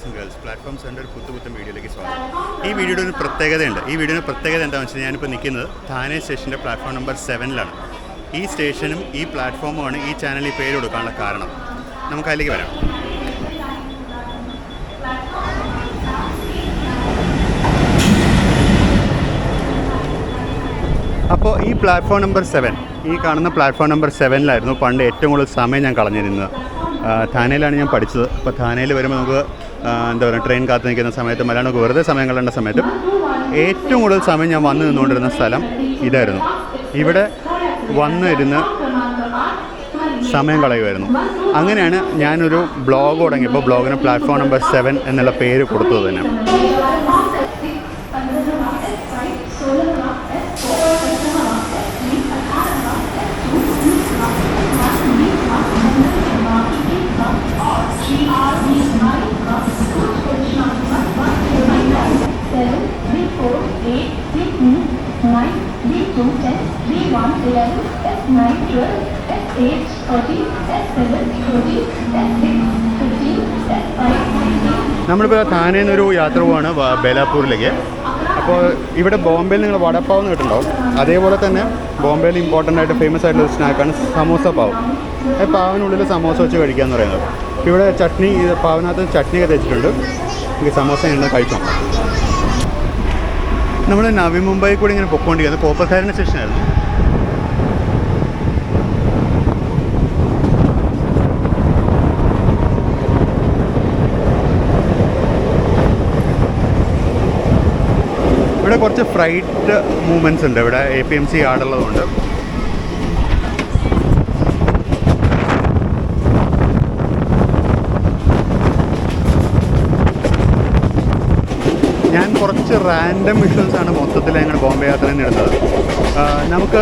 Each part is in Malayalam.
Boys and girls platform centre പുത്തുപുത്തൻ വീഡിയോയിലേക്ക് സ്വാഗതം. ഈ വീഡിയോയുടെ ഒരു പ്രത്യേകതയുണ്ട്. ഈ വീഡിയോയുടെ പ്രത്യേകത എന്താണെന്ന് വെച്ചാൽ ഞാനിപ്പോൾ നിൽക്കുന്നത് താനെ സ്റ്റേഷൻ്റെ പ്ലാറ്റ്ഫോം നമ്പർ 7-ലാണ്. ഈ സ്റ്റേഷനും ഈ പ്ലാറ്റ്ഫോമുമാണ് ഈ ചാനലിൽ പേര് കൊടുക്കാനുള്ള കാരണം. നമുക്ക് അതിലേക്ക് വരാം. അപ്പോൾ ഈ പ്ലാറ്റ്ഫോം നമ്പർ 7, ഈ കാണുന്ന പ്ലാറ്റ്ഫോം നമ്പർ 7-ലായിരുന്നു പണ്ട് ഏറ്റവും കൂടുതൽ സമയം ഞാൻ കളഞ്ഞിരുന്നത്. താനയിലാണ് ഞാൻ പഠിച്ചത്. അപ്പോൾ താനയിൽ വരുമ്പോൾ നമുക്ക് എന്താ പറയുക, ട്രെയിൻ കാത്ത് നിൽക്കുന്ന സമയത്തും അല്ലാണ്ട് നമുക്ക് വെറുതെ സമയം കളയേണ്ട സമയത്തും ഏറ്റവും കൂടുതൽ സമയം ഞാൻ വന്ന് നിന്നുകൊണ്ടിരുന്ന സ്ഥലം ഇതായിരുന്നു. ഇവിടെ വന്നിരുന്ന് സമയം കളയുമായിരുന്നു. അങ്ങനെയാണ് ഞാനൊരു ബ്ലോഗ് തുടങ്ങിയപ്പോൾ ബ്ലോഗിന് പ്ലാറ്റ്ഫോം നമ്പർ 7 എന്നുള്ള പേര് കൊടുത്തത് തന്നെ. നമ്മളിപ്പോൾ താനേന്നൊരു യാത്ര പോവാണ് ബേലാപ്പൂരിലേക്ക്. അപ്പോൾ ഇവിടെ ബോംബെയിൽ നിങ്ങൾ വടപ്പാവ് എന്ന് കേട്ടിട്ടുണ്ടാവും. അതേപോലെ തന്നെ ബോംബെയിൽ ഇമ്പോർട്ടൻ്റ് ആയിട്ട് ഫേമസ് ആയിട്ടുള്ള ഒരു സ്നാക്കാണ് സമോസ പാവ്. പാവിനുള്ളിൽ സമോസ വെച്ച് കഴിക്കുക എന്ന് പറയുന്നത്. ഇവിടെ ചട്നി, പാവിനകത്ത് ചട്നിയൊക്കെ തെച്ചിട്ടുണ്ട്. എനിക്ക് സമോസ ഉണ്ട്, കഴിക്കാം. നമ്മൾ നവി മുംബൈ കൂടി ഇങ്ങനെ പൊയ്ക്കൊണ്ടിരിക്കുന്നത് കോപ്പർക്കാരൻ്റെ സ്റ്റേഷനായിരുന്നു. ഇവിടെ കുറച്ച് ഫ്രൈറ്റ് മൂവ്മെൻറ്റ്സ് ഉണ്ട്. ഇവിടെ APMC യാർഡുള്ളതുകൊണ്ട് ഞാൻ കുറച്ച് റാൻഡം വിഷ്വൽസാണ് മൊത്തത്തിൽ ഞങ്ങൾ ബോംബെ യാത്രയിൽ നിന്ന് എടുത്തത്. നമുക്ക്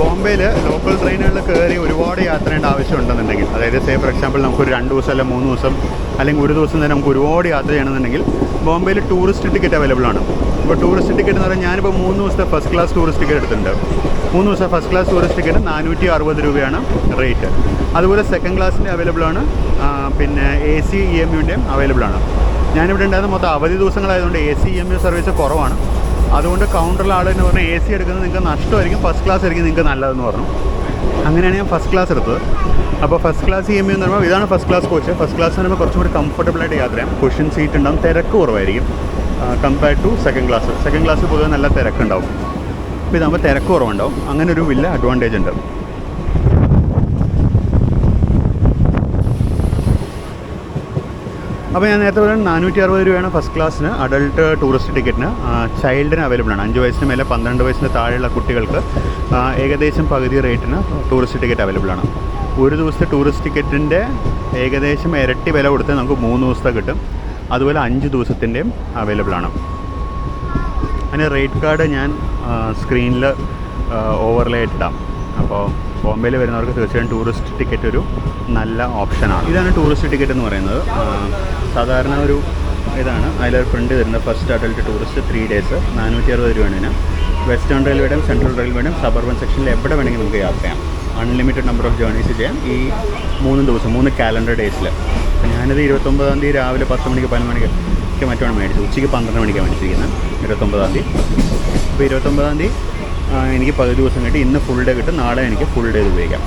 ബോംബെയിൽ ലോക്കൽ ട്രെയിനുകളിൽ കയറി ഒരുപാട് യാത്ര ചെയ്യേണ്ട ആവശ്യമുണ്ടെന്നുണ്ടെങ്കിൽ, അതായത് ഫോർ എക്സാമ്പിൾ നമുക്കൊരു 2 ദിവസം അല്ലെങ്കിൽ 3 ദിവസം അല്ലെങ്കിൽ ഒരു ദിവസം തന്നെ നമുക്ക് ഒരുപാട് യാത്ര ചെയ്യണമെന്നുണ്ടെങ്കിൽ ബോംബെയിൽ ടൂറിസ്റ്റ് ടിക്കറ്റ് അവൈലബിൾ ആണ്. ഇപ്പോൾ ടൂറിസ്റ്റ് ടിക്കറ്റ് എന്ന് പറഞ്ഞാൽ ഞാനിപ്പോൾ 3 ദിവസത്തെ ഫസ്റ്റ് ക്ലാസ് ടൂറിസ്റ്റ് ടിക്കറ്റ് എടുത്തിട്ടുണ്ട്. 3 ദിവസം ഫസ്റ്റ് ക്ലാസ് ടൂറിസ്റ്റ് ടിക്കറ്റ് 460 രൂപയാണ് റേറ്റ്. അതുപോലെ സെക്കൻഡ് ക്ലാസ്സിൻ്റെ അവൈലബിൾ ആണ്, പിന്നെ AC EMUവിൻ്റെയും അവൈലബിൾ ആണ്. ഞാനിവിടെ ഉണ്ടായിരുന്ന മൊത്തം അവധി ദിവസങ്ങളായതുകൊണ്ട് AC EMU സർവീസ് കുറവാണ്. അതുകൊണ്ട് കൗണ്ടറിൽ ആൾ എന്ന് പറഞ്ഞാൽ AC എടുക്കുന്നത് നിങ്ങൾക്ക് നഷ്ടമായിരിക്കും, ഫസ്റ്റ് ക്ലാസ് ആയിരിക്കും നിങ്ങൾക്ക് നല്ലതെന്ന് പറഞ്ഞു. അങ്ങനെയാണ് ഞാൻ ഫസ്റ്റ് ക്ലാസ് എടുത്തത്. അപ്പോൾ ഫസ്റ്റ് ക്ലാസ് EMU എന്ന് പറയുമ്പോൾ ഇതാണ് first class coach. First class എന്ന് പറയുമ്പോൾ കുറച്ചും കൂടി കംഫർട്ടബിളായിട്ട് യാത്ര ചെയ്യാം. കുഷൻ സീറ്റ് ഉണ്ടാകും, തിരക്ക് കുറവായിരിക്കും compared to second class. Second class പൊതുവെ നല്ല തിരക്കുണ്ടാവും. അപ്പോൾ ഇതാകുമ്പോൾ തിരക്ക് കുറവുണ്ടാവും. അങ്ങനെ ഒരു വലിയ അഡ്വാൻറ്റേജ് ഉണ്ട്. അപ്പോൾ ഞാൻ നേരത്തെ പറഞ്ഞാൽ 460 രൂപയാണ് ഫസ്റ്റ് ക്ലാസ്സിന്. അഡൾട്ട് ടൂറിസ്റ്റ് ടിക്കറ്റിന്. ചൈൽഡിന് അവൈലബിൾ ആണ്. 5 വയസ്സിന് മേലെ 12 വയസ്സിന് താഴെയുള്ള കുട്ടികൾക്ക് ഏകദേശം പകുതി റേറ്റിന് ടൂറിസ്റ്റ് ടിക്കറ്റ് അവൈലബിൾ ആണ്. ഒരു ദിവസത്തെ ടൂറിസ്റ്റ് ടിക്കറ്റിൻ്റെ ഏകദേശം ഇരട്ടി വില കൊടുത്ത് നമുക്ക് 3 ദിവസത്തെ കിട്ടും. അതുപോലെ 5 ദിവസത്തിൻ്റെയും അവൈലബിൾ ആണ്. അതിന് റേറ്റ് കാർഡ് ഞാൻ സ്ക്രീനിൽ ഓവർലേ ഇട്ടാം. അപ്പോൾ ബോംബെയിൽ വരുന്നവർക്ക് തീർച്ചയായും ടൂറിസ്റ്റ് ടിക്കറ്റ് ഒരു നല്ല ഓപ്ഷനാണ്. ഇതാണ് ടൂറിസ്റ്റ് ടിക്കറ്റ് എന്ന് പറയുന്നത്. സാധാരണ ഒരു ഇതാണ്. അതിലൊരു പ്രിൻ്റ് തരുന്നത് ഫസ്റ്റ് അഡൾട്ട് ടൂറിസ്റ്റ് 3 ഡേയ്സ് 460 രൂപയാണ് ഇതിന്. വെസ്റ്റേൺ റെയിൽവേയുടെയും സെൻട്രൽ റെയിൽവേയുടെയും സബർബൻ സെക്ഷനിൽ എവിടെ വേണമെങ്കിൽ നമുക്ക് യാത്ര ചെയ്യാം. അൺലിമിറ്റഡ് നമ്പർ ഓഫ് ജേർണീസ് ചെയ്യാം ഈ 3 ദിവസം, 3 കാലണ്ടർ ഡേയ്സിൽ. അപ്പോൾ ഞാനിത് 29-ാം തീയതി രാവിലെ 10 മണിക്ക് 11 മണിക്ക് മറ്റുമാണ് മേടിച്ചത്. ഉച്ചയ്ക്ക് 12 മണിക്കാണ് മേടിച്ചിരിക്കുന്നത്, 29-ാം തീയതി. അപ്പോൾ 29-ാം തീയതി എനിക്ക് 10 ദിവസം കിട്ടി. ഇന്ന് ഫുൾ ഡേ കിട്ടും, നാളെ എനിക്ക് ഫുൾ ഡേ ഉപയോഗിക്കാം.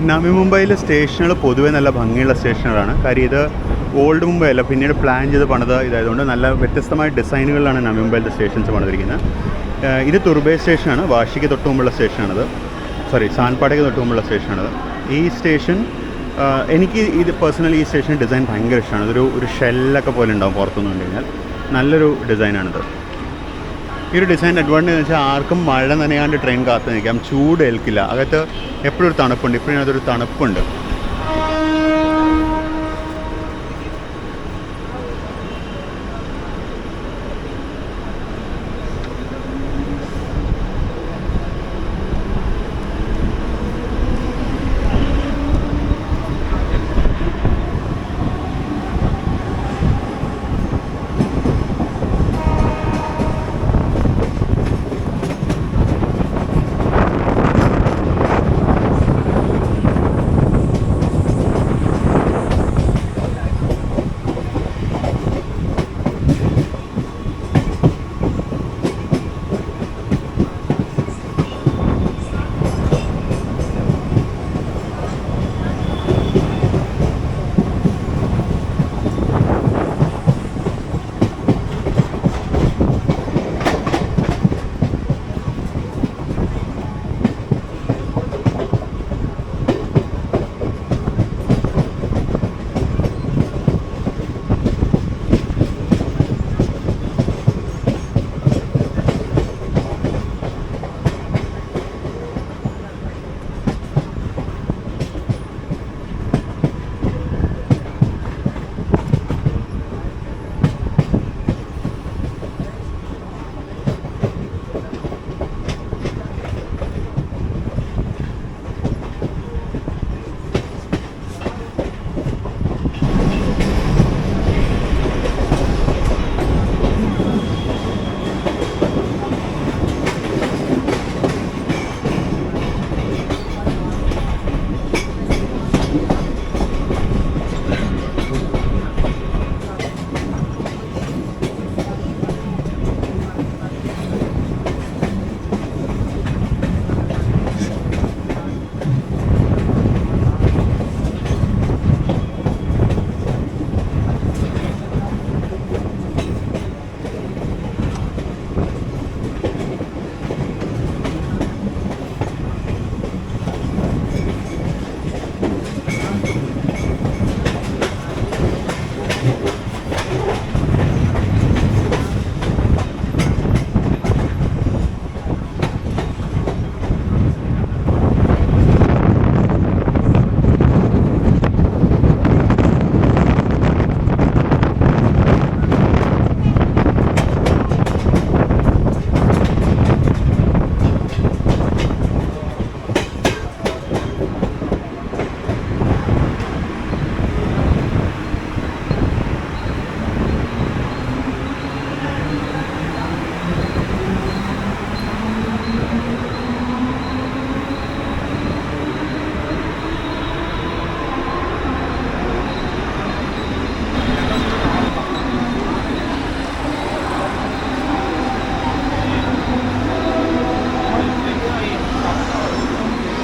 നവി മുംബൈയിലെ സ്റ്റേഷനുകൾ പൊതുവേ നല്ല ഭംഗിയുള്ള സ്റ്റേഷനുകളാണ്. കാര്യം ഇത് ഓൾഡ് മുംബൈ അല്ല, പിന്നീട് പ്ലാൻ ചെയ്ത് പണിത് ഇതായതുകൊണ്ട് നല്ല വ്യത്യസ്തമായ ഡിസൈനുകളിലാണ് നവി മുംബൈയിലെ സ്റ്റേഷൻസ് പണിതിരിക്കുന്നത്. ഇത് തുർബേ സ്റ്റേഷനാണ്, വാഷിക്ക് തൊട്ട് മുമ്പുള്ള സ്റ്റേഷനാണത്. സാൻപാടയ്ക്ക് തൊട്ട് മുമ്പുള്ള സ്റ്റേഷനാണത്. ഈ സ്റ്റേഷൻ എനിക്ക് ഇത് പേഴ്സണലി ഈ സ്റ്റേഷൻ ഡിസൈൻ ഭയങ്കര ഇഷ്ടമാണ്. ഒരു ഷെല്ലൊക്കെ പോലെ ഉണ്ടാവും പുറത്തുനിന്ന് കണ്ടു കഴിഞ്ഞാൽ. നല്ലൊരു ഡിസൈനാണിത്. ഈ ഒരു ഡിസൈൻ അഡ്വാൻറ്റേജ് എന്ന് വെച്ചാൽ ആർക്കും മഴ നനയാണ്ട് ട്രെയിൻ കാത്ത് നിൽക്കാം, ചൂട് ഏൽക്കില്ല. അകത്ത് എപ്പോഴും ഒരു തണുപ്പുണ്ട്. ഇപ്പോഴും അതൊരു തണുപ്പുണ്ട്.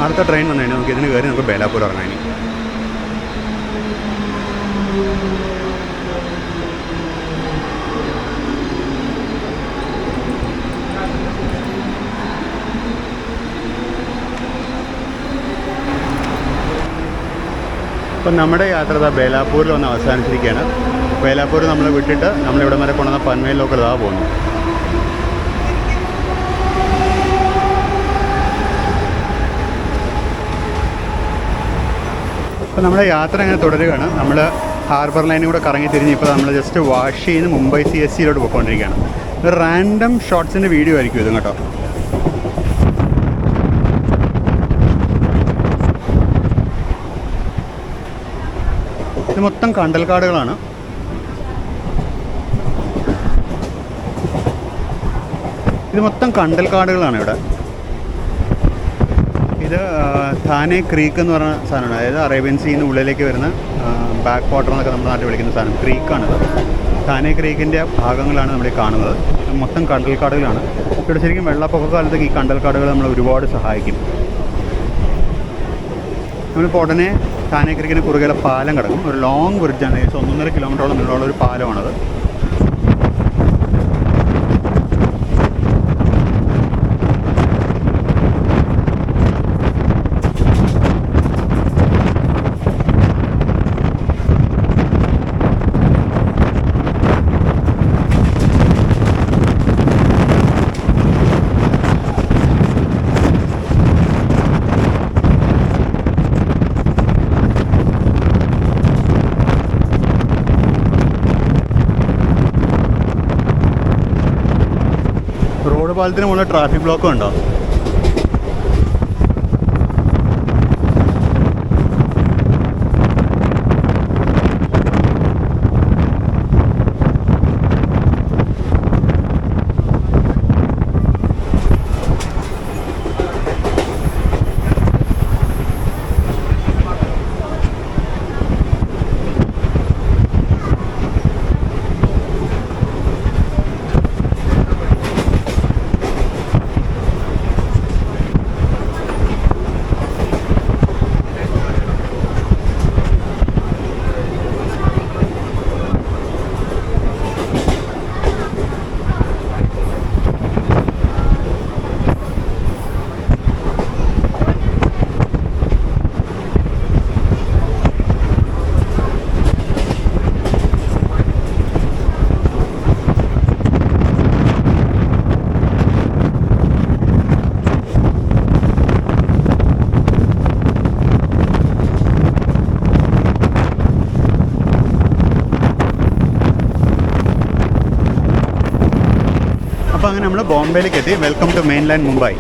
അടുത്ത ട്രെയിൻ വന്നു കഴിഞ്ഞാൽ നമുക്ക് ഇതിന് കയറി നമുക്ക് ബേലാപ്പൂർ ഇറങ്ങാൻ. ഇനി അപ്പം നമ്മുടെ യാത്ര ബേലാപ്പൂരിൽ വന്ന് അവസാനിച്ചിരിക്കുകയാണ്. ബേലാപ്പൂർ നമ്മളെ വിട്ടിട്ട് നമ്മളിവിടെ വരെ കൊണ്ടുവന്ന പൻവേലിലൊക്കെ ഇതാ പോകുന്നു. അപ്പോൾ നമ്മുടെ യാത്ര ഇങ്ങനെ തുടരുകയാണ്. നമ്മൾ ഹാർബർ ലൈനും കൂടെ കറങ്ങി തിരിഞ്ഞ് ഇപ്പോൾ നമ്മൾ ജസ്റ്റ് വാഷിയിൽ നിന്ന് മുംബൈ CSTയിലോട്ട് പോയിക്കൊണ്ടിരിക്കുകയാണ്. ഒരു റാൻഡം ഷോട്ട്സിൻ്റെ വീഡിയോ ആയിരിക്കും ഇതും കേട്ടോ. ഇത് മൊത്തം കണ്ടൽക്കാടുകളാണ്. ഇവിടെ. ഇത് താനെ ക്രീക്ക് എന്ന് പറഞ്ഞ സാധനമാണ്. അതായത് അറേബ്യൻ സീന്ന് ഉള്ളിലേക്ക് വരുന്ന ബാക്ക് വാട്ടർ എന്നൊക്കെ നമ്മുടെ നാട്ടിൽ വിളിക്കുന്ന സാധനം ക്രീക്കാണിത്. താനെ ക്രീക്കിൻ്റെ ഭാഗങ്ങളാണ് നമ്മൾ കാണുന്നത്. മൊത്തം കണ്ടൽക്കാടുകളാണ്. ഇവിടെ ശരിക്കും വെള്ളപ്പൊക്ക കാലത്ത് ഈ കണ്ടൽക്കാടുകൾ നമ്മൾ ഒരുപാട് സഹായിക്കും. നമ്മളിപ്പോൾ ഉടനെ താനെ ക്രീക്കിന് കുറുകെ പാലം കിടക്കും. ഒരു ലോങ് ബ്രിഡ്ജാണ്. ഏകദേശം 1.5 കിലോമീറ്ററോളം നീളമുള്ള ഒരു പാലമാണത്. റോഡ് പാലത്തിന് മുകളിൽ ട്രാഫിക് ബ്ലോക്കും ഉണ്ടോ? അപ്പോൾ അങ്ങനെ നമ്മൾ ബോംബെയിലേക്ക് എത്തി. Welcome to mainland Mumbai.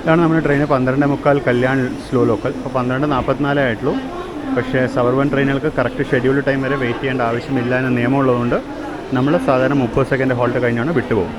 ഇതാണ് നമ്മുടെ ട്രെയിൻ 12:45 കല്യാൺ സ്ലോ ലോക്കൽ. അപ്പോൾ 12:44 ആയിട്ടുള്ളൂ. പക്ഷേ സബർബൻ ട്രെയിനുകൾക്ക് കറക്റ്റ് ഷെഡ്യൂൾഡ് ടൈം വരെ വെയിറ്റ് ചെയ്യേണ്ട ആവശ്യമില്ല എന്ന നിയമമുള്ളതുകൊണ്ട് നമ്മൾ സാധാരണ 30 സെക്കൻഡ് ഹോൾട്ട് കഴിഞ്ഞാണ് വിട്ടുപോകും.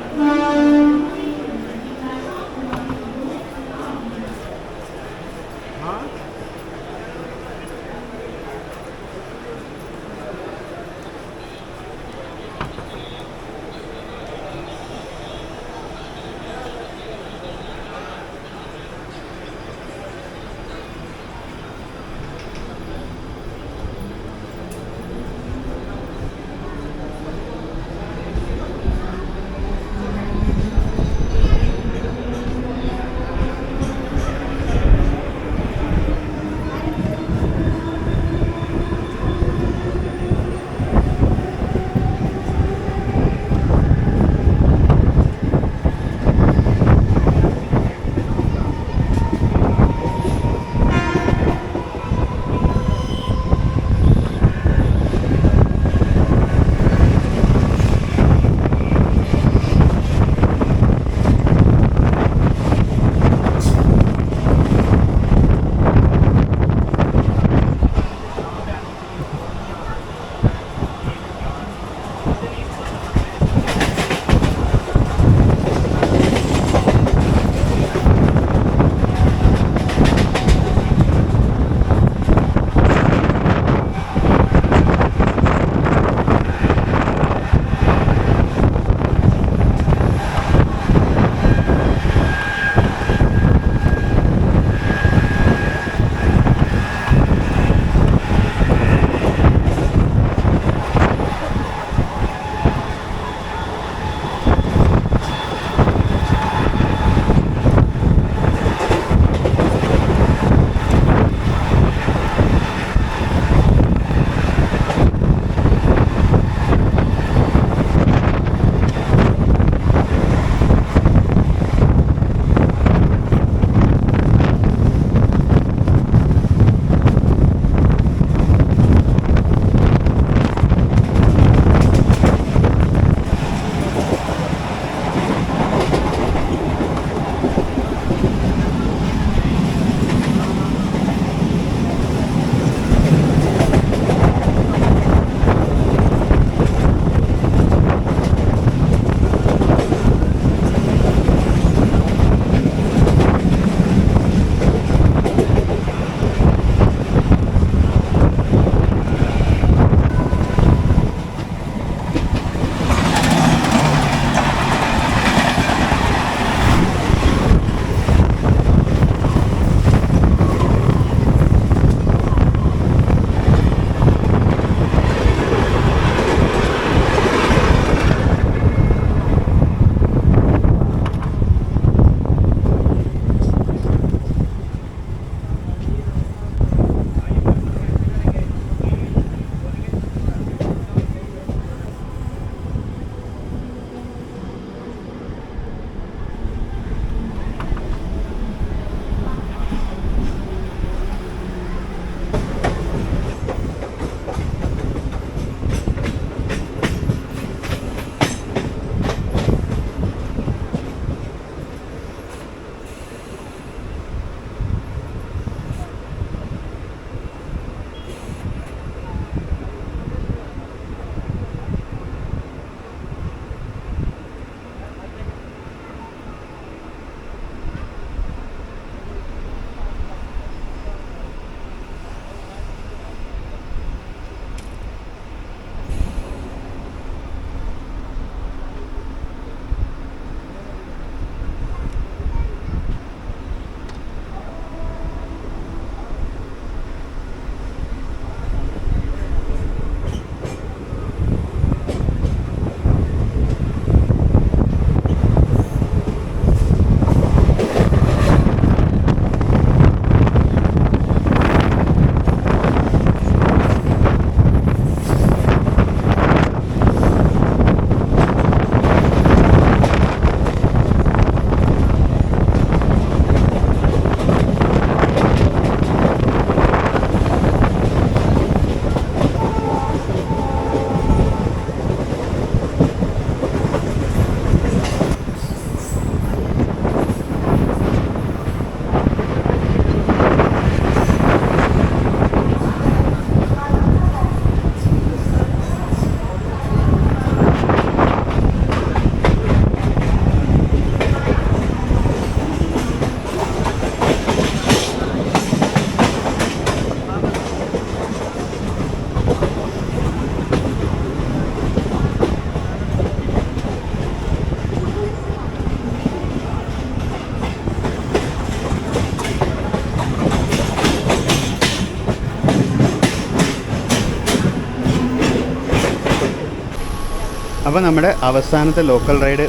അപ്പോൾ നമ്മുടെ അവസാനത്തെ ലോക്കൽ റൈഡ്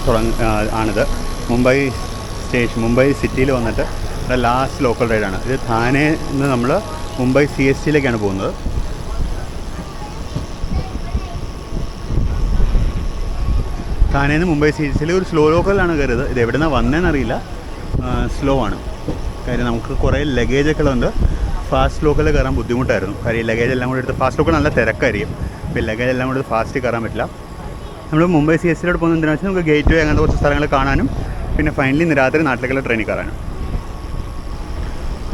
ആണിത്. മുംബൈ മുംബൈ സിറ്റിയിൽ വന്നിട്ട് ലാസ്റ്റ് ലോക്കൽ റൈഡാണ് ഇത്. ഥാനെ നിന്ന് നമ്മൾ മുംബൈ CSTയിലേക്കാണ് പോകുന്നത്. ഥാനയിൽ നിന്ന് മുംബൈ CSTയിൽ ഒരു സ്ലോ ലോക്കലാണ് കയറിയത്. ഇത് എവിടെ നിന്നാണ് വന്നതെന്നറിയില്ല, സ്ലോ ആണ്. കാര്യം നമുക്ക് കുറേ ലഗേജൊക്കെ ഉള്ളതുകൊണ്ട് ഫാസ്റ്റ് ലോക്കലിൽ കയറാൻ ബുദ്ധിമുട്ടായിരുന്നു. കാര്യം ലഗേജ് എല്ലാം കൂടി എടുത്ത് ഫാസ്റ്റ് ലോക്കൽ നല്ല തിരക്കായിരിക്കും. അപ്പോൾ ലഗേജ് എല്ലാം കൂടി ഫാസ്റ്റ് കയറാൻ പറ്റില്ല. നമ്മൾ മുംബൈ CSTയിലോട്ട് പോകുന്നത് എന്തിനാണെന്ന് വെച്ചാൽ നമുക്ക് ഗേറ്റ് വേ അങ്ങനത്തെ കുറച്ച് സ്ഥലങ്ങൾ കാണാനും പിന്നെ ഫൈനലി ഇന്ന് രാത്രി നാട്ടിലേക്കുള്ള ട്രെയിനിൽ കയറാനും.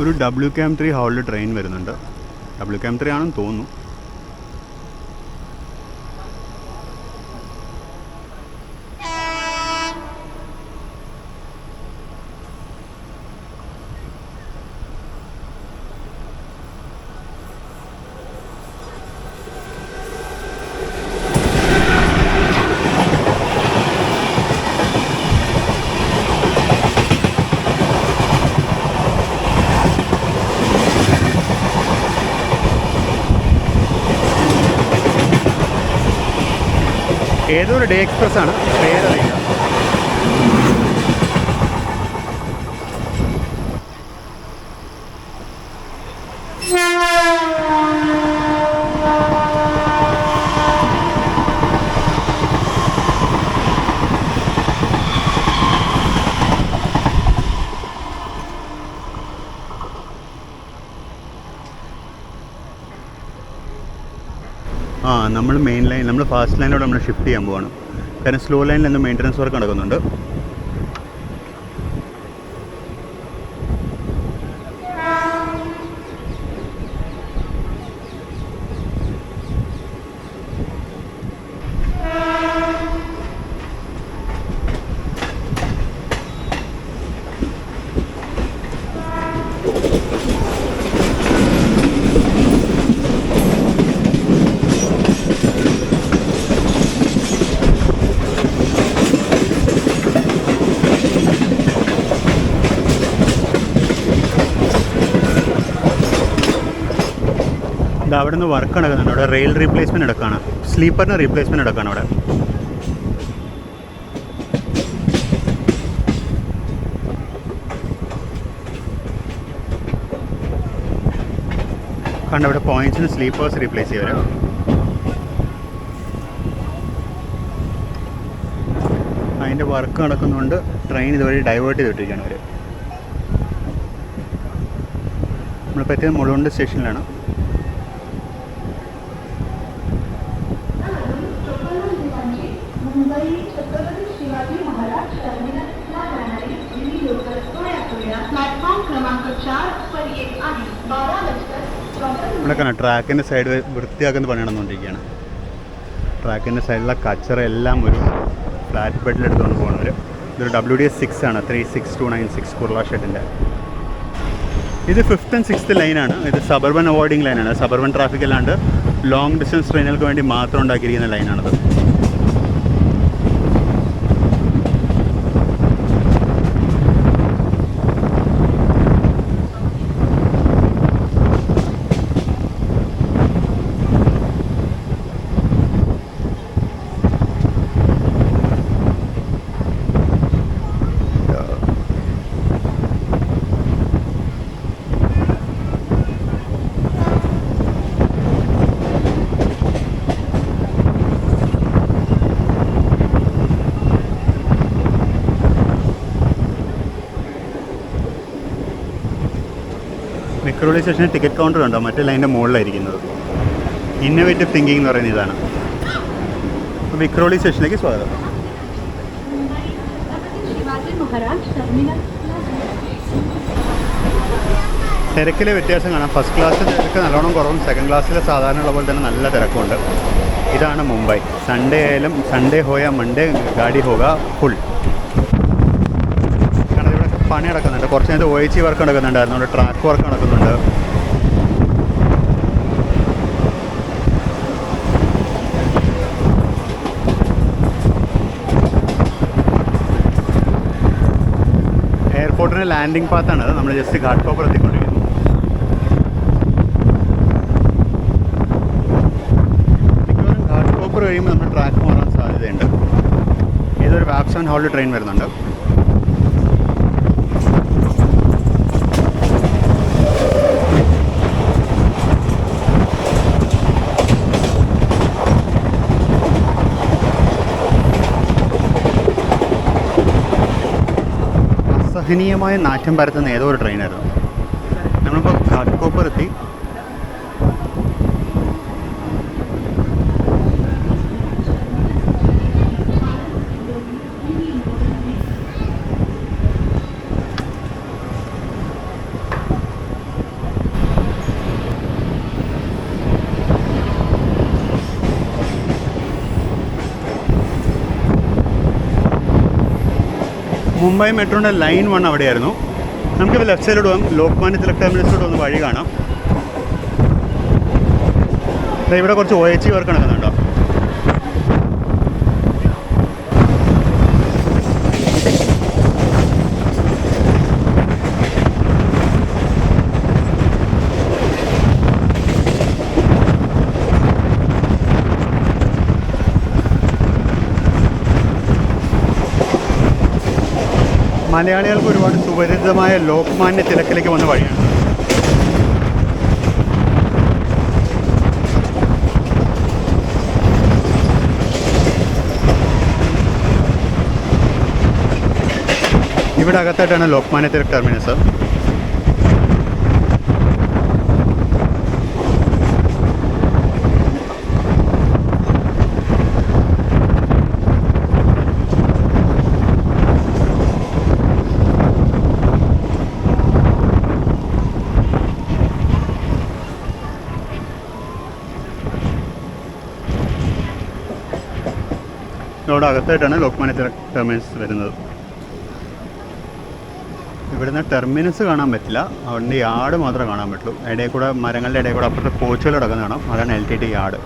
ഒരു WKM3 ഹൗളിൽ ട്രെയിൻ വരുന്നുണ്ട്. WKM3 ആണെന്ന് തോന്നുന്നു. ഏതൊരു ഡേ എക്സ്പ്രസ് ആണ്, പേരറിയില്ല. നമ്മൾ മെയിൻ ലൈൻ, നമ്മൾ ഫാസ്റ്റ് ലൈനിലൂടെ നമ്മൾ ഷിഫ്റ്റ് ചെയ്യാൻ പോവാണ്. കാരണം സ്ലോ ലൈനിൽ നിന്ന് മെയിൻ്റനൻസ് വർക്ക് നടക്കുന്നുണ്ട്. അവിടെ നിന്ന് വർക്ക് നടക്കുന്നുണ്ട്. അവിടെ റെയിൽ റീപ്ലേസ്മെൻറ്റ് നടക്കുകയാണ്. സ്ലീപ്പറിന് റീപ്ലേസ്മെൻറ്റ് നടക്കുകയാണ് അവിടെ. കണ്ട അവിടെ പോയിൻറ്റ്സിന് സ്ലീപ്പേഴ്സ് റീപ്ലേസ് ചെയ്യുക. അതിൻ്റെ വർക്ക് നടക്കുന്നുണ്ട്. ട്രെയിൻ ഇതുവഴി ഡൈവേർട്ട് ചെയ്തിട്ടിരിക്കുകയാണ് അവർ. നമ്മളിപ്പോൾ എത്തിയത് മുളുണ്ട് സ്റ്റേഷനിലാണ്. ഇവിടെ കാണാം ട്രാക്കിൻ്റെ സൈഡ് വൃത്തിയാക്കുന്ന പണി നടന്നുകൊണ്ടിരിക്കുകയാണ്. ട്രാക്കിൻ്റെ സൈഡിലെ കച്ചറ എല്ലാം ഒരു ഫ്ലാറ്റ് ബെഡിലെടുത്തുകൊണ്ട് പോകുന്നവർ. ഇതൊരു WDS6 ആണ്, 36296 കുർള ഷെഡിൻ്റെ. ഇത് 5th and 6th ലൈനാണ്. ഇത് സബർബൻ അവോയ്ഡിങ് ലൈനാണ്. സബർബൻ ട്രാഫിക് അല്ലാണ്ട് ലോങ് ഡിസ്റ്റൻസ് ട്രെയിനുകൾക്ക് വേണ്ടി മാത്രം ഉണ്ടാക്കിയിരിക്കുന്ന ലൈനാണത്. വിക്രോളി സ്റ്റേഷനിൽ ടിക്കറ്റ് കൗണ്ടർ ഉണ്ടോ? മറ്റേ ലൈനിൻ്റെ മുകളിലായിരിക്കുന്നത്. ഇന്നോവേറ്റീവ് തിങ്കിങ് എന്ന് പറയുന്ന ഇതാണ്. വിക്രോളി സ്റ്റേഷനിലേക്ക് സ്വാഗതം. തിരക്കിലെ വ്യത്യാസം കാണാം. ഫസ്റ്റ് ക്ലാസ്സിൽ തിരക്ക് നല്ലോണം കുറവും, സെക്കൻഡ് ക്ലാസ്സിൽ സാധാരണ ഉള്ള പോലെ തന്നെ നല്ല തിരക്കുണ്ട്. ഇതാണ് മുംബൈ. സൺഡേ ആയാലും സൺഡേ ഹോയ മൺഡേ ഗാഡി ഹോക ഫുൾ. കാരണം ഇവിടെ പണി നടക്കുന്നുണ്ട്. കുറച്ച് നേരത്തെ OHC വർക്ക് നടക്കുന്നുണ്ടായിരുന്നു. അവിടെ ട്രാക്ക് വർക്ക് നടക്കുന്നുണ്ട്. എയർപോർട്ടിൻ്റെ ലാൻഡിംഗ് പാത്താണ്. നമ്മൾ ജസ്റ്റ് ഘാട്ട്കോപ്പർ എത്തിക്കൊണ്ടിരിക്കുന്നു. മിക്കവാറും ഘാട്ട്കോപ്പർ കഴിയുമ്പോൾ നമ്മൾ ട്രാക്ക് മാറാൻ സാധ്യത സാധ്യതയുണ്ട്. ഏതൊരു വാപ്സൺ ഹോളിൽ ട്രെയിൻ വരുന്നുണ്ട്. അസഹനീയമായ നാറ്റം പരത്തുന്ന ഏതോ ഒരു ട്രെയിനായിരുന്നു. നമ്മളിപ്പോൾ ഘാട്ട്കോപ്പർ എത്തി. മുംബൈ മെട്രോൻ്റെ ലൈൻ 1 അവിടെയായിരുന്നു. നമുക്കിപ്പോൾ ലെഫ്റ്റ് സൈഡിലോട്ട് പോകാം. ലോക്മാന്യ തിലക് ടെർമിനസിലോട്ട് ഒന്ന് വഴി കാണാം. ഇവിടെ കുറച്ച് OHE വർക്ക് നടക്കുന്നുണ്ടോ. മലയാളികൾക്ക് ഒരുപാട് സുപരിചിതമായ ലോക്മാന്യ തിലക്കിലേക്ക് വന്ന വഴിയാണ്. ഇവിടെ അകത്തായിട്ടാണ് ലോക്മാന്യ തിലക് ടെർമിനസ്. ഇവിടെ അകത്തായിട്ടാണ് ലോക്മാന്യ തിലക് ടെർമിനസ് വരുന്നത്. ഇവിടുന്ന് ടെർമിനസ് കാണാൻ പറ്റില്ല, അവിടെ യാർഡ് മാത്രമേ കാണാൻ പറ്റുള്ളൂ. ഇടയിൽ കൂടെ മരങ്ങളുടെ ഇടയിൽ കൂടെ അപ്പുറത്തെ കോച്ചുകൾ കിടക്കുന്ന കാണാം. അതാണ് LTT യാർഡ്.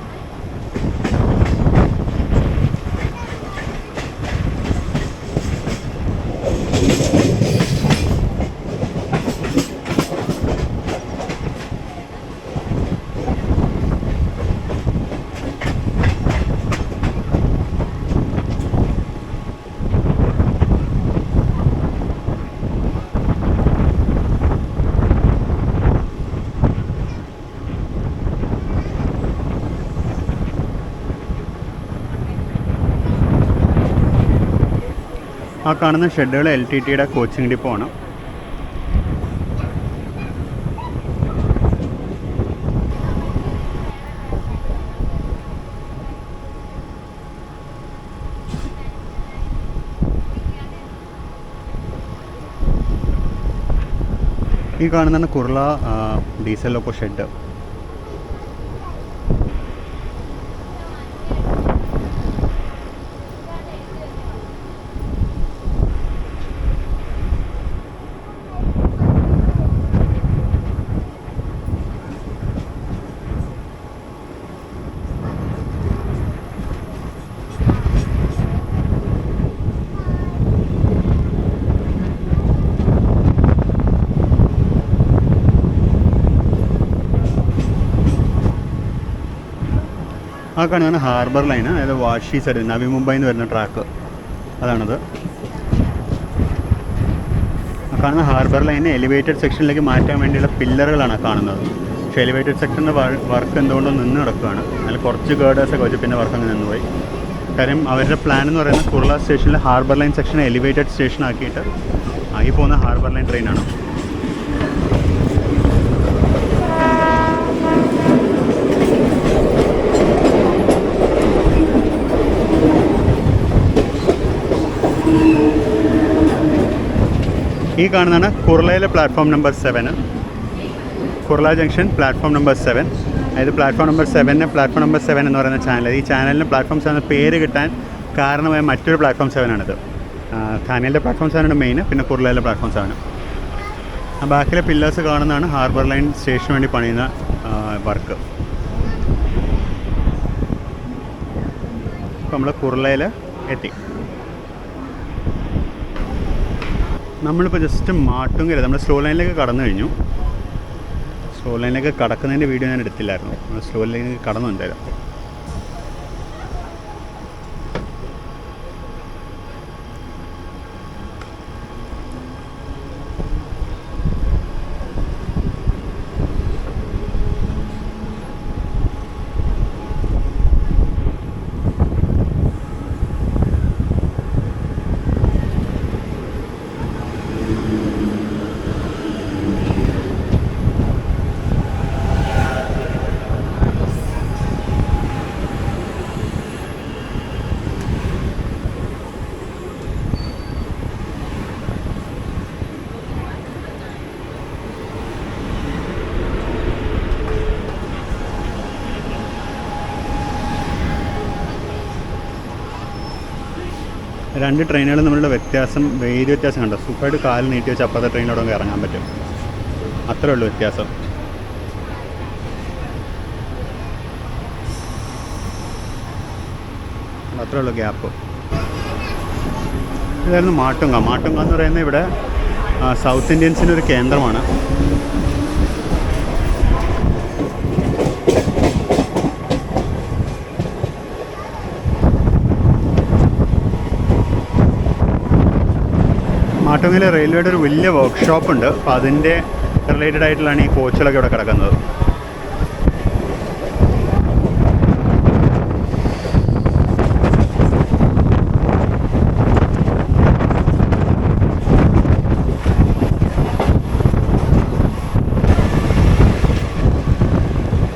ആ കാണുന്ന ഷെഡുകൾ LTTയുടെ കോച്ചിങ് ഡിപ്പോ ആണ്. ഈ കാണുന്നതാണ് കുർള ഡീസൽ ലോക്കോ ഷെഡ്. ആ കാണുന്നതാണ് ഹാർബർ ലൈന്, അതായത് വാഷി സൈഡ് നവി മുംബൈയിൽ നിന്ന് വരുന്ന ട്രാക്ക് അതാണത്. ആ കാണുന്ന ഹാർബർ ലൈനെ എലിവേറ്റഡ് സെക്ഷനിലേക്ക് മാറ്റാൻ വേണ്ടിയുള്ള പില്ലറുകളാണ് കാണുന്നത്. പക്ഷേ എലിവേറ്റഡ് സെക്ഷൻ്റെ വർക്ക് എന്തുകൊണ്ടോ നിന്ന് കിടക്കുകയാണ്. അതിൽ കുറച്ച് ഗേർഡേഴ്സൊക്കെ വെച്ച് പിന്നെ വർക്ക് അങ്ങ് നിന്നുപോയി. കാര്യം അവരുടെ പ്ലാൻ എന്ന് പറയുന്നത് കുർള സ്റ്റേഷനിൽ ഹാർബർ ലൈൻ സെക്ഷനെ എലിവേറ്റഡ് സ്റ്റേഷൻ ആക്കിയിട്ട് ആയി പോകുന്ന ഹാർബർ ലൈൻ ട്രെയിനാണ്. ഈ കാണുന്നതാണ് കുർളയിലെ platform number 7. Kurla junction platform number 7. അതായത് പ്ലാറ്റ്ഫോം നമ്പർ 7 പ്ലാറ്റ്ഫോം നമ്പർ 7 എന്ന് പറയുന്ന ചാനൽ. ഈ ചാനലിന് പ്ലാറ്റ്ഫോം 7 പേര് കിട്ടാൻ കാരണമായ മറ്റൊരു പ്ലാറ്റ്ഫോം 7 ആണിത്. ഥാനയിലെ പ്ലാറ്റ്ഫോം 7 ആണ് മെയിൻ, പിന്നെ കുർളയിലെ പ്ലാറ്റ്ഫോം 7. ആ ബാക്കിലെ പില്ലേഴ്സ് കാണുന്നതാണ് ഹാർബർ ലൈൻ സ്റ്റേഷന് വേണ്ടി പണിയുന്ന വർക്ക്. ഇപ്പോൾ നമ്മൾ കുർളയിൽ എത്തി. നമ്മളിപ്പോൾ ജസ്റ്റ് മാട്ടുങ്കര നമ്മൾ സ്ലോ ലൈനിലേക്ക് കടന്നു കഴിഞ്ഞു. സ്ലോ ലൈനിലേക്ക് കടക്കുന്നതിൻ്റെ വീഡിയോ ഞാൻ എടുത്തില്ലായിരുന്നു. നമ്മൾ സ്ലോ ലൈനിലേക്ക് കടന്നു എന്തായാലും. രണ്ട് ട്രെയിനുകളും തമ്മിലുള്ള വ്യത്യാസം, വേരി വ്യത്യാസം കണ്ടോ? സുഖമായിട്ട് കാല് നീട്ടി വെച്ച് അപ്പുറത്തെ ട്രെയിനിലൂടെ നമുക്ക് ഇറങ്ങാൻ പറ്റും. അത്രേ ഉള്ളൂ വ്യത്യാസം. അത്രേ ഉള്ളൂ ഗ്യാപ്പ്. ഇതായിരുന്നു മാട്ടുങ്ക. മാട്ടുങ്ക എന്ന് പറയുന്നത് ഇവിടെ സൗത്ത് ഇന്ത്യൻസിൻ്റെ ഒരു കേന്ദ്രമാണ്. മാട്ടുങ്കൽ റെയിൽവേയുടെ ഒരു വലിയ വർക്ക്ഷോപ്പ് ഉണ്ട്. അപ്പോൾ അതിൻ്റെ റിലേറ്റഡ് ആയിട്ടുള്ളതാണ് ഈ കോച്ചുകളൊക്കെ ഇവിടെ കിടക്കുന്നത്.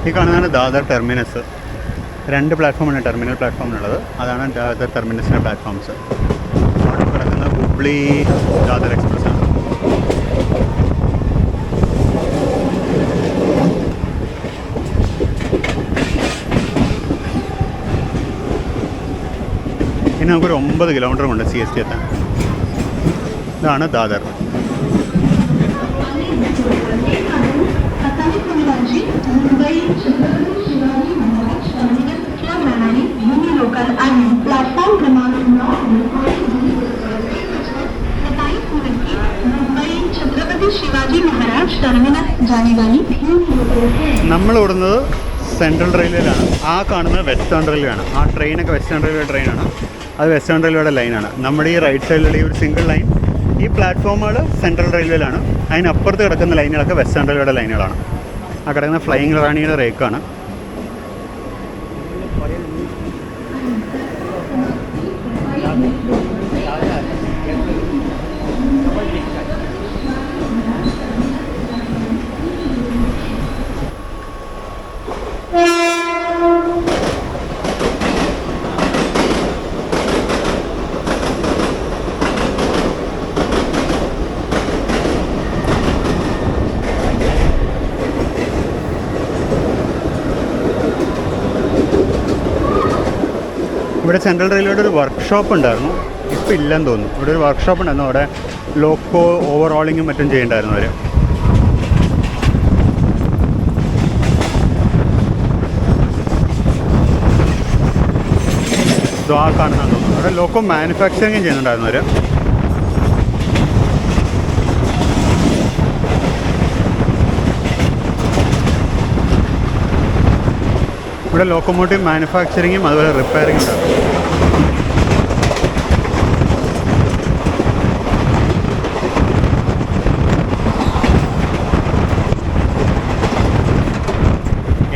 ഈ കാണുന്നതാണ് ദാദർ ടെർമിനസ്. 2 പ്ലാറ്റ്ഫോമാണ് ടെർമിനൽ പ്ലാറ്റ്ഫോമിനുള്ളത്. അതാണ് ദാദർ ടെർമിനസിൻ്റെ പ്ലാറ്റ്ഫോംസ്. അവിടെ കിടക്കുന്ന ഹുബ്ലി ദാദർ എക്സ്പ്രസ് ആണ്. ഇനി നമുക്കൊരു 9 കിലോമീറ്ററുമുണ്ട് CST എത്താൻ. ഇതാണ് ദാദർ. നമ്മൾ ഓടുന്നത് സെൻട്രൽ റെയിൽവേയിലാണ്. ആ കാണുന്നത് വെസ്റ്റേൺ റെയിൽവേ ആണ്. ആ ട്രെയിനൊക്കെ വെസ്റ്റേൺ റെയിൽവേ ട്രെയിനാണ്. അത് വെസ്റ്റേൺ റെയിൽവേയുടെ ലൈനാണ്. നമ്മുടെ ഈ റൈറ്റ് സൈഡിലുള്ള ഈ ഒരു സിംഗിൾ ലൈൻ, ഈ പ്ലാറ്റ്ഫോമുകൾ സെൻട്രൽ റെയിൽവേയിലാണ്. അതിനപ്പുറത്ത് കിടക്കുന്ന ലൈനുകളൊക്കെ വെസ്റ്റേൺ റെയിൽവേയുടെ ലൈനുകളാണ്. ആ കിടക്കുന്ന ഫ്ലൈയിങ് റാണിയുടെ റേക്കാണ്. ഇവിടെ സെൻട്രൽ റെയിൽവേയുടെ ഒരു വർക്ക്ഷോപ്പ് ഉണ്ടായിരുന്നു. ഇപ്പോൾ ഇല്ലെന്ന് തോന്നുന്നു. ഇവിടെ ഒരു വർക്ക്ഷോപ്പ് ഉണ്ടായിരുന്നു. അവിടെ ലോക്കോ ഓവറോളിങ്ങും മറ്റും ചെയ്യണ്ടായിരുന്നു അവർ. ആ കാണുന്നതെന്ന് തോന്നുന്നു. അവിടെ ലോക്കോ മാനുഫാക്ചറിങ്ങും ചെയ്യുന്നുണ്ടായിരുന്നു അവർ. ഇവിടെ ലോക്കോമോട്ടീവ് മാനുഫാക്ചറിങ്ങും അതുപോലെ റിപ്പയറിങ്ങും ഉണ്ടാകും.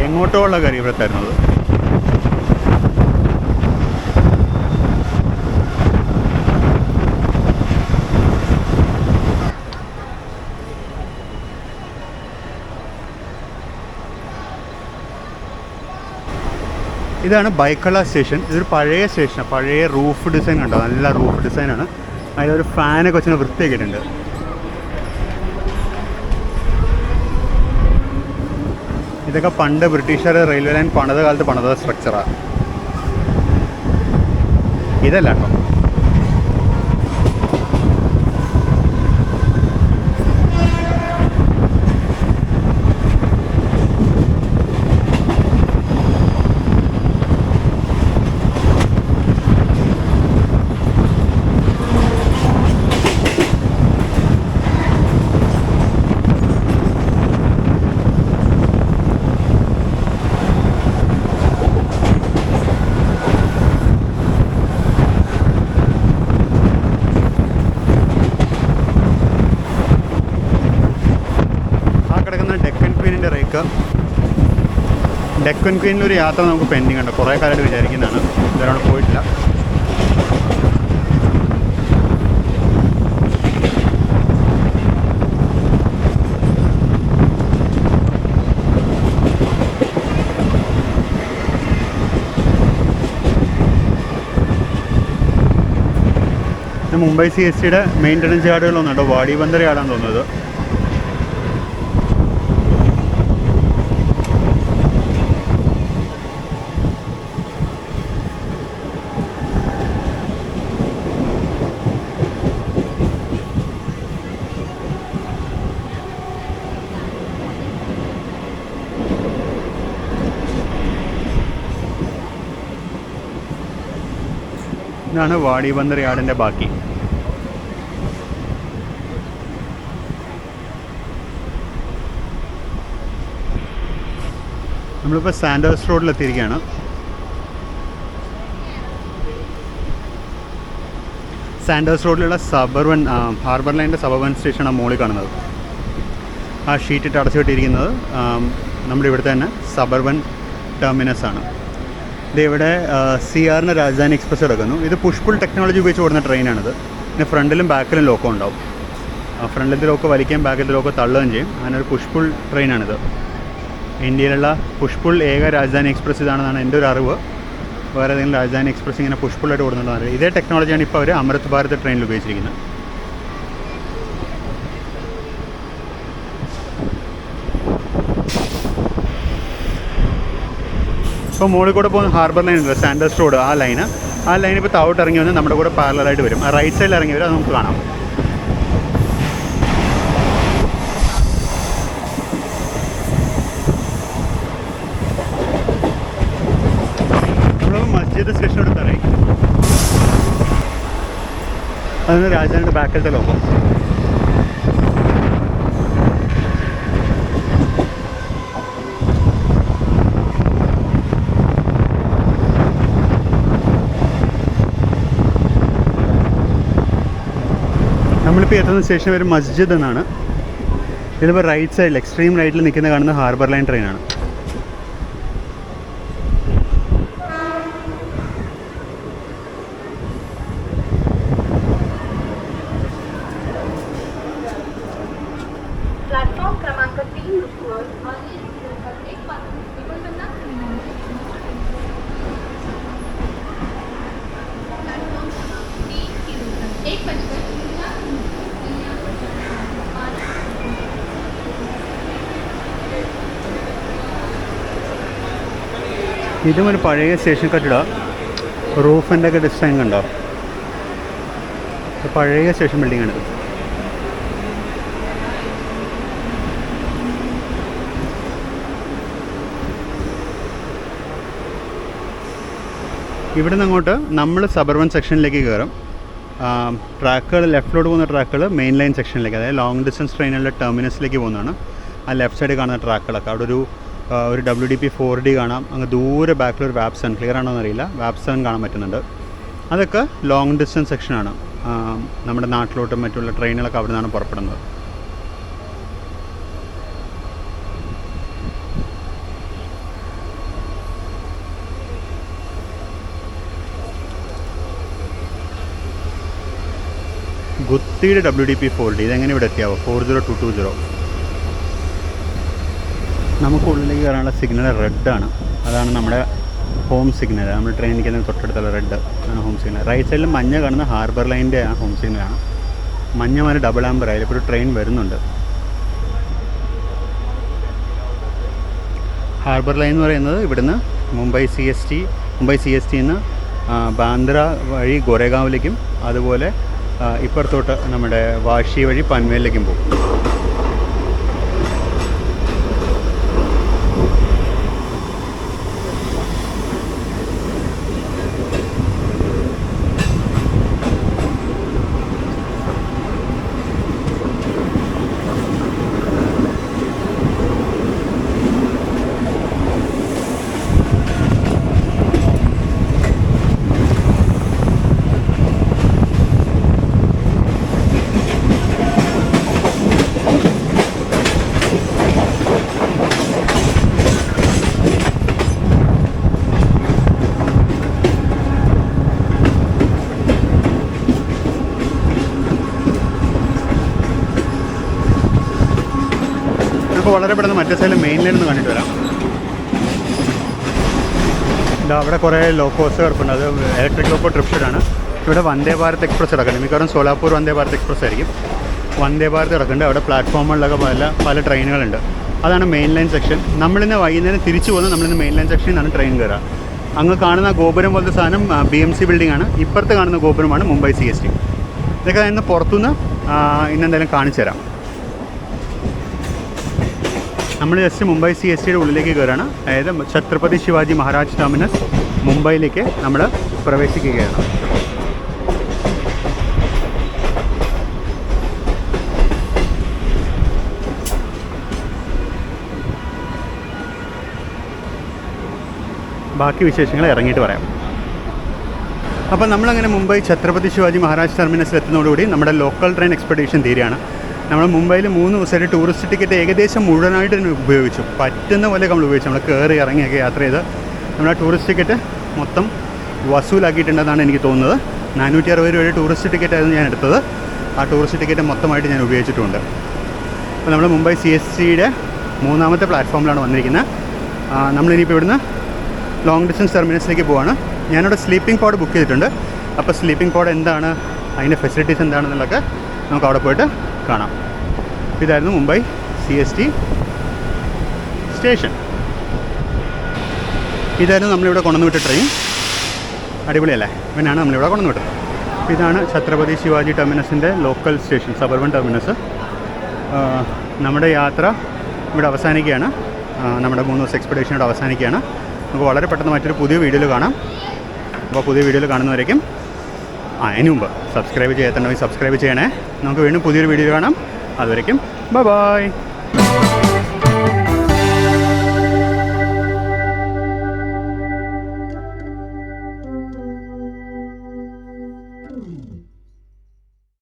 എങ്ങോട്ടോ ഉള്ള കാര്യം ഇവിടെ തരുന്നത്. ഇതാണ് ബൈക്കള സ്റ്റേഷൻ. ഇതൊരു പഴയ സ്റ്റേഷനാണ്. പഴയ റൂഫ് ഡിസൈൻ ഉണ്ടോ? നല്ല റൂഫ് ഡിസൈനാണ്. അതിലൊരു ഫാനൊക്കെ വെച്ചാൽ വൃത്തിയാക്കിയിട്ടുണ്ട്. ഇതൊക്കെ പണ്ട് ബ്രിട്ടീഷുകാർ റെയിൽവേ ലൈൻ പണിത കാലത്ത് പണിത സ്ട്രക്ചറാണ്. ഇതല്ല കേട്ടോ. ഡെക്കൻ ക്വീനിലൊരു യാത്ര നമുക്ക് പെൻഡിങ് ഉണ്ട്. കുറേ കാലമായിട്ട് വിചാരിക്കുന്നതാണ്. ഇതുവരെ പോയിട്ടില്ല. മുംബൈ CSTയുടെ മെയിൻ്റനൻസ് യാർഡുകളൊന്നുണ്ടോ? വാടി ബന്ദർ യാർഡാന്ന് തോന്നുന്നത്. ഇതാണ് വാടി ബന്ദർ യാർഡിൻ്റെ ബാക്കി. നമ്മളിപ്പോൾ സാൻഡേഴ്സ് റോഡിലെത്തിയിരിക്കുകയാണ്. സാൻഡേഴ്സ് റോഡിലുള്ള സബർബൻ ഹാർബർ ലൈൻ്റെ സബർബൻ സ്റ്റേഷനാണ് മുകളിൽ കാണുന്നത്. ആ ഷീറ്റിട്ട് അടച്ചു കെട്ടിയിരിക്കുന്നത് നമ്മുടെ ഇവിടുത്തെ തന്നെ സബർബൻ ടെർമിനസ് ആണ്. ഇവിടെ CR രാജധാനി എക്സ്പ്രസ് കിടക്കുന്നു. ഇത് പുഷ് പുൾ ടെക്നോളജി ഉപയോഗിച്ച് ഓടുന്ന ട്രെയിനാണിത്. പിന്നെ ഫ്രണ്ടിലും ബാക്കിലും ലോക്കോ ഉണ്ടാവും. ഫ്രണ്ടിലത്തെ ലോക്കോ വലിക്കുകയും ബാക്കിലത്തെ ലോക്കോ തള്ളുകയും ചെയ്യും. അങ്ങനെ ഒരു പുഷ് പുൾ ട്രെയിനാണിത്. ഇന്ത്യയിലുള്ള പുഷ് പുൾ ഏക രാജധാനി എക്സ്പ്രസ് ഇതാണെന്നാണ് എൻ്റെ ഒരു അറിവ്. വേറെ ഏതെങ്കിലും രാജധാനി എക്സ്പ്രസ് ഇങ്ങനെ പുഷ് പുള്ളായിട്ട് ഓടുന്നുണ്ടോ? ഇതേ ടെക്നോളജിയാണ് ഇപ്പോൾ അവർ അമൃത് ഭാരത് ട്രെയിനിൽ ഉപയോഗിച്ചിരിക്കുന്നത്. ഇപ്പോൾ മുകളിൽ കൂടെ പോകുന്ന ഹാർബർ ലൈൻ ഉണ്ട്, സാൻഡേഴ്സ് റോഡ്. ആ ലൈൻ ഇപ്പോൾ താഴോട്ട് ഇറങ്ങി വന്ന് നമ്മുടെ കൂടെ പാരലലായിട്ട് വരും. ആ റൈറ്റ് സൈഡിൽ ഇറങ്ങി വരും. അത് നമുക്ക് കാണാം. നമ്മളിപ്പോൾ മസ്ജിദ് സ്റ്റേഷനോട് ഇറങ്ങി. അതാണ് രാജധാനിയുടെ ബാക്കിലത്തെ ലോകം. നമ്മളിപ്പോൾ എത്തുന്ന സ്റ്റേഷൻ പേര് മസ്ജിദ് എന്നാണ്. ഇതിലിപ്പോൾ റൈറ്റ് സൈഡിൽ എക്സ്ട്രീം റൈറ്റിൽ നിൽക്കുന്ന കാണുന്ന ഹാർബർ ലൈൻ ട്രെയിനാണ്. ഇതും ഒരു പഴയ സ്റ്റേഷൻ കെട്ടിട. റൂഫിൻ്റെ ഒക്കെ ഡിസൈൻ കണ്ടോ? പഴയ സ്റ്റേഷൻ ബിൽഡിംഗ് ആണിത്. ഇവിടെ നിന്ന് അങ്ങോട്ട് നമ്മൾ സബർബൻ സെക്ഷനിലേക്ക് കയറും. ട്രാക്കുകൾ ലെഫ്റ്റിലോട്ട് പോകുന്ന ട്രാക്കുകൾ മെയിൻ ലൈൻ സെക്ഷനിലേക്ക്, അതായത് ലോങ് ഡിസ്റ്റൻസ് ട്രെയിനുകളുടെ ടെർമിനസിലേക്ക് പോകുന്നതാണ്. ആ ലെഫ്റ്റ് സൈഡിൽ കാണുന്ന ട്രാക്കുകളൊക്കെ അവിടെ ഒരു WDP 4D കാണാം. അങ്ങ് ദൂരെ ബാക്കിലൊരു വാപ്സൺ, ക്ലിയർ ആണോ എന്നറിയില്ല, വാപ്സൺ കാണാൻ പറ്റുന്നുണ്ട്. അതൊക്കെ ലോങ് ഡിസ്റ്റൻസ് സെക്ഷനാണ്. നമ്മുടെ നാട്ടിലോട്ടും മറ്റുള്ള ട്രെയിനുകളൊക്കെ അവിടെ നിന്നാണ് പുറപ്പെടുന്നത്. ഗുത്തിയുടെ WDP 4D ഇതെങ്ങനെ ഇവിടെ എത്തിയാവോ? 40220. നമുക്ക് ഉള്ളിലേക്ക് കയറാനുള്ള സിഗ്നൽ റെഡാണ്. അതാണ് നമ്മുടെ ഹോം സിഗ്നൽ. നമ്മൾ ട്രെയിൻ നിൽക്കുന്ന തൊട്ടടുത്തുള്ള റെഡ് ആണ് ഹോം സിഗ്നൽ. റൈറ്റ് സൈഡിൽ മഞ്ഞ കാണുന്ന ഹാർബർ ലൈൻ്റെ ഹോം സിഗ്നലാണ്. മഞ്ഞ മാറി ഡബിൾ ആംബർ ആയാലും ഇപ്പോൾ ഒരു ട്രെയിൻ വരുന്നുണ്ട്. ഹാർബർ ലൈൻ എന്ന് പറയുന്നത് ഇവിടുന്ന് മുംബൈ CST നിന്ന് ബാന്ദ്ര വഴി ഗോരേഗാവിലേക്കും അതുപോലെ ഇപ്പുറത്തോട്ട് നമ്മുടെ വാഷി വഴി പൻവേലിലേക്കും പോകും. ഇപ്പോൾ വളരെ പെട്ടെന്ന് മറ്റേ സൈഡിൽ മെയിൻ ലൈൻ ഒന്ന് കണ്ടിട്ട് വരാം. അവിടെ കുറേ ലോക്കോസ് കിടപ്പുണ്ട്. അത് ഇലക്ട്രിക് ലോക്കോ ട്രിപ്ഷനാണ്. ഇവിടെ വന്ദേ ഭാരത് എക്സ്പ്രസ് കിടക്കുന്നുണ്ട്. മിക്കവാറും സോലാപൂർ വന്ദേ ഭാരത് എക്സ്പ്രസ് ആയിരിക്കും. വന്ദേ ഭാരത് കിടക്കുന്നുണ്ട്. അവിടെ പ്ലാറ്റ്ഫോമുകളിലൊക്കെ പല ട്രെയിനുകളുണ്ട്. അതാണ് മെയിൻ ലൈൻ സെക്ഷൻ. നമ്മളിന്ന് വൈകുന്നേരം തിരിച്ചു പോകുന്നത് നമ്മളിന്ന് മെയിൻ ലൈൻ സെക്ഷനിൽ നിന്നാണ് ട്രെയിൻ കയറുക. അങ്ങ് കാണുന്ന ഗോപുരം പോലത്തെ സാധനം BMC ബിൽഡിംഗ് ആണ്. ഇപ്പുറത്ത് കാണുന്ന ഗോപുരമാണ് മുംബൈ CST. ഇതൊക്കെ ഇന്ന് പുറത്തുനിന്ന് ഇന്നെന്തായാലും കാണിച്ചു തരാം. നമ്മൾ ജസ്റ്റ് മുംബൈ CSTയുടെ ഉള്ളിലേക്ക് കയറാണ്. അതായത് ഛത്രപതി ശിവാജി മഹാരാജ് ടെർമിനസ് മുംബൈയിലേക്ക് നമ്മൾ പ്രവേശിക്കുകയാണ്. ബാക്കി വിശേഷങ്ങൾ ഇറങ്ങിയിട്ട് പറയാം. അപ്പോൾ നമ്മളങ്ങനെ മുംബൈ ഛത്രപതി ശിവാജി മഹാരാജ് ടെർമിനസിൽ എത്തുന്നതോടുകൂടി നമ്മുടെ ലോക്കൽ ട്രെയിൻ എക്സ്പെഡീഷൻ തീരുകയാണ്. നമ്മൾ മുംബൈയിൽ 3 ദിവസമായിട്ട് ടൂറിസ്റ്റ് ടിക്കറ്റ് ഏകദേശം മുഴുവനായിട്ട് തന്നെ ഉപയോഗിച്ചു. പറ്റുന്ന പോലെ നമ്മൾ ഉപയോഗിച്ചു. നമ്മൾ കയറി ഇറങ്ങിയൊക്കെ യാത്ര ചെയ്ത് നമ്മുടെ ടൂറിസ്റ്റ് ടിക്കറ്റ് മൊത്തം വസൂലാക്കിയിട്ടുണ്ടെന്നാണ് എനിക്ക് തോന്നുന്നത്. 460 രൂപയുടെ ടൂറിസ്റ്റ് ടിക്കറ്റായിരുന്നു ഞാൻ എടുത്തത്. ആ ടൂറിസ്റ്റ് ടിക്കറ്റ് മൊത്തമായിട്ട് ഞാൻ ഉപയോഗിച്ചിട്ടുണ്ട്. അപ്പോൾ നമ്മൾ മുംബൈ CSTയുടെ 3ാമത്തെ പ്ലാറ്റ്ഫോമിലാണ് വന്നിരിക്കുന്നത്. നമ്മളിനിയിപ്പോൾ ഇവിടുന്ന് ലോങ് ഡിസ്റ്റൻസ് ടെർമിനസിലേക്ക് പോവാണ്. ഞാനിവിടെ സ്ലീപ്പിംഗ് പോഡ് ബുക്ക് ചെയ്തിട്ടുണ്ട്. അപ്പോൾ സ്ലീപ്പിംഗ് പോഡ് എന്താണ്, അതിൻ്റെ ഫെസിലിറ്റീസ് എന്താണെന്നുള്ളതൊക്കെ നമുക്ക് അവിടെ പോയിട്ട് കാണാം. ഇതായിരുന്നു മുംബൈ CST സ്റ്റേഷൻ. ഇതായിരുന്നു നമ്മളിവിടെ കൊണ്ടുവന്ന് വിട്ട ട്രെയിൻ. അടിപൊളിയല്ലേ? ഇവനാണ് നമ്മളിവിടെ കൊണ്ടുവന്ന് വിട്ടത്. ഇതാണ് ഛത്രപതി ശിവാജി ടെർമിനസിൻ്റെ ലോക്കൽ സ്റ്റേഷൻ, സബർബൻ ടെർമിനസ്. നമ്മുടെ യാത്ര ഇവിടെ അവസാനിക്കുകയാണ്. നമ്മുടെ 3 ദിവസം എക്സ്പെഡീഷൻ ഇവിടെ അവസാനിക്കുകയാണ്. നമുക്ക് വളരെ പെട്ടെന്ന് മറ്റൊരു പുതിയ വീഡിയോയിൽ കാണാം. അപ്പോൾ പുതിയ വീഡിയോയിൽ കാണുന്നവരേക്കും അതിന് മുമ്പ് സബ്സ്ക്രൈബ് ചെയ്യാത്തുണ്ടെങ്കിൽ സബ്സ്ക്രൈബ് ചെയ്യണേ. നമുക്ക് വീണ്ടും പുതിയൊരു വീഡിയോ കാണാം. അതുവരേക്കും ബൈ ബൈ.